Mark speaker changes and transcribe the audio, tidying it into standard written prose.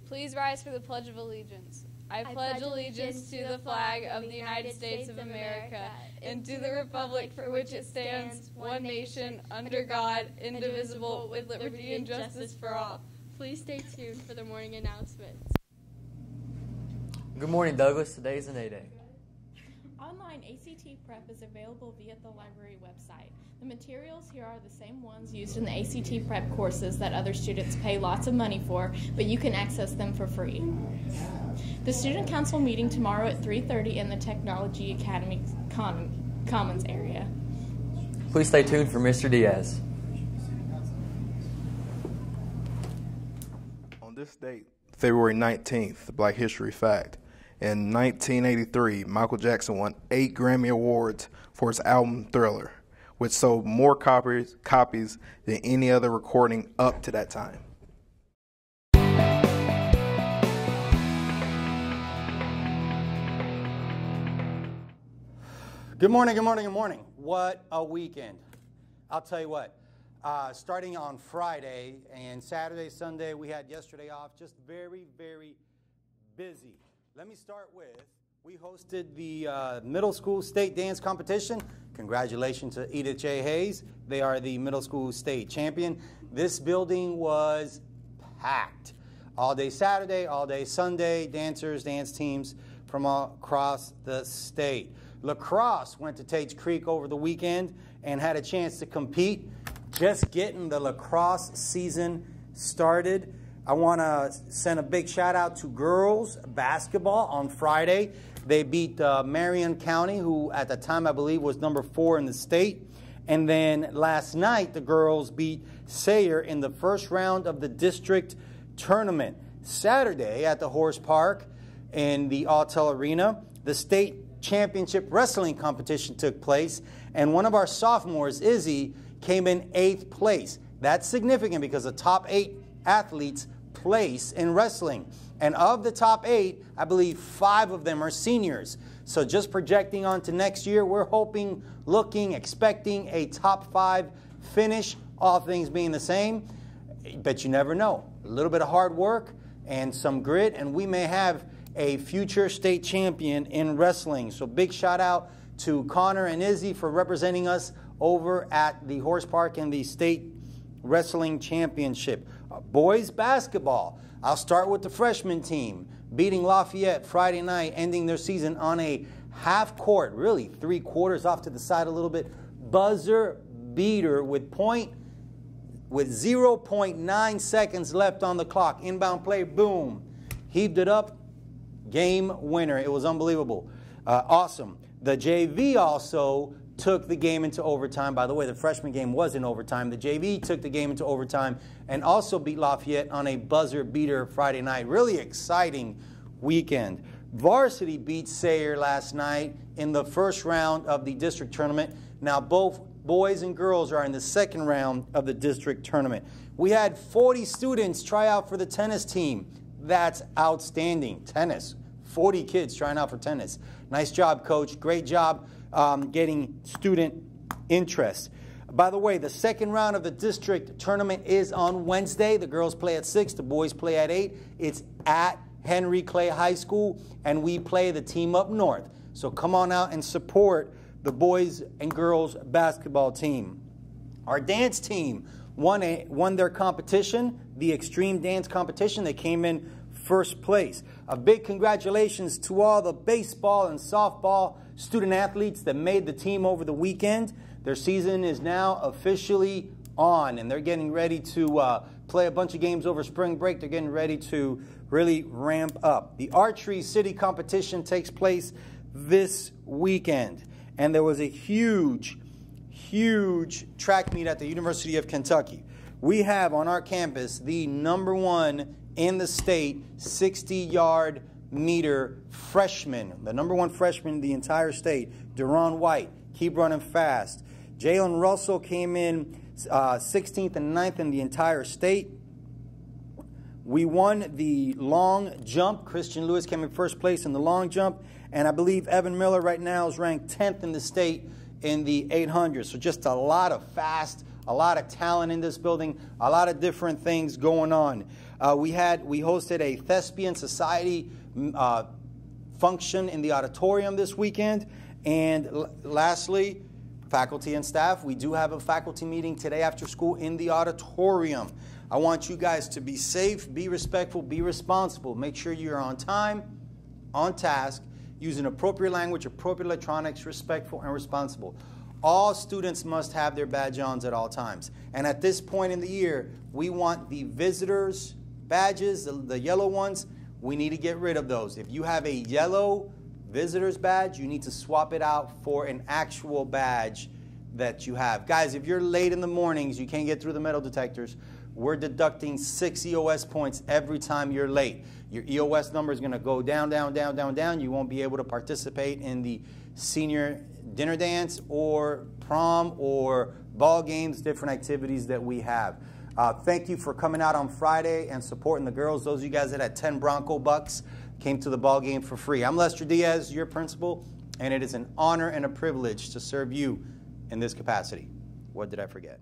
Speaker 1: Please rise for the Pledge of Allegiance. I pledge allegiance to the flag of the United States of America and to the republic for which it stands, one nation, under God, indivisible, with liberty and justice for all. Please stay tuned for the morning announcements.
Speaker 2: Good morning, Douglas. Today is an A-Day.
Speaker 3: Online ACT Prep is available via the library website. The materials here are the same ones used in the ACT Prep courses that other students pay lots of money for, but you can access them for free. The Student Council meeting tomorrow at 3:30 in the Technology Academy Commons area.
Speaker 2: Please stay tuned for Mr. Diaz.
Speaker 4: On this date, February 19th, Black History Fact. In 1983, Michael Jackson won 8 Grammy Awards for his album Thriller, which sold more copies than any other recording up to that time.
Speaker 5: Good morning, good morning, good morning. What a weekend. I'll tell you what, starting on Friday and Saturday, Sunday, we had yesterday off, just very, very busy. Let me start with, we hosted the middle school state dance competition. Congratulations to Edith J. Hayes. They are the middle school state champion. This building was packed. All day Saturday, all day Sunday, dancers, dance teams from all across the state. Lacrosse went to Tate's Creek over the weekend and had a chance to compete. Just getting the lacrosse season started. I want to send a big shout out to girls basketball on Friday. They beat Marion County, who at the time I believe was number 4 in the state. And then last night the girls beat Sayre in the first round of the district tournament. Saturday at the Horse Park in the Autel Arena, the state championship wrestling competition took place, and one of our sophomores, Izzy, came in 8th place. That's significant because the top 8 athletes place in wrestling. And of the top 8, I believe 5 of them are seniors. So just projecting on to next year, we're hoping, looking, expecting a top 5 finish, all things being the same. But you never know. A little bit of hard work and some grit, and we may have a future state champion in wrestling. So big shout out to Connor and Izzy for representing us over at the Horse Park in the state wrestling championship. Boys basketball, I'll start with the freshman team, beating Lafayette Friday night, ending their season on a half court, really 3 quarters off to the side a little bit, buzzer beater with 0.9 seconds left on the clock. Inbound play, boom, heaved it up, game winner. It was unbelievable. Awesome. The JV also took the game into overtime. By the way, the freshman game was in overtime. The JV took the game into overtime and also beat Lafayette on a buzzer beater Friday night. Really exciting weekend. Varsity beat Sayre last night in the first round of the district tournament. Now both boys and girls are in the second round of the district tournament. We had 40 students try out for the tennis team. That's outstanding. Tennis. 40 kids trying out for tennis. Nice job, Coach. Great job getting student interest. By the way, the second round of the district tournament is on Wednesday. The girls play at 6. The boys play at 8. It's at Henry Clay High School, and we play the team up north. So come on out and support the boys and girls basketball team. Our dance team won their competition, the extreme dance competition. They came in first place. A big congratulations to all the baseball and softball student athletes that made the team over the weekend. Their season is now officially on, and they're getting ready to play a bunch of games over spring break. They're getting ready to really ramp up. The archery city competition takes place this weekend, and there was a huge track meet at the University of Kentucky. We have on our campus the #1 in the state 60-yard meter freshman, the #1 freshman in the entire state, Deron White. Keep running fast. Jalen Russell came in 16th and 9th in the entire state. We won the long jump. Christian Lewis came in first place in the long jump. And I believe Evan Miller right now is ranked 10th in the state in the 800. So just a lot of fast, a lot of talent in this building, a lot of different things going on. We hosted a Thespian Society function in the auditorium this weekend. And lastly, faculty and staff, we do have a faculty meeting today after school in the auditorium. I want you guys to be safe, be respectful, be responsible. Make sure you're on time, on task, using appropriate language, appropriate electronics, respectful and responsible. All students must have their badge on at all times. And at this point in the year, we want the visitors' badges, the yellow ones. We need to get rid of those. If you have a yellow visitor's badge, you need to swap it out for an actual badge that you have. Guys, if you're late in the mornings, you can't get through the metal detectors, we're deducting 6 EOS points every time you're late. Your EOS number is going to go down, down, down, down, down. You won't be able to participate in the senior dinner dance or prom or ball games, different activities that we have. Thank you for coming out on Friday and supporting the girls. Those of you guys that had 10 Bronco bucks came to the ball game for free. I'm Lester Diaz, your principal, and it is an honor and a privilege to serve you in this capacity. What did I forget?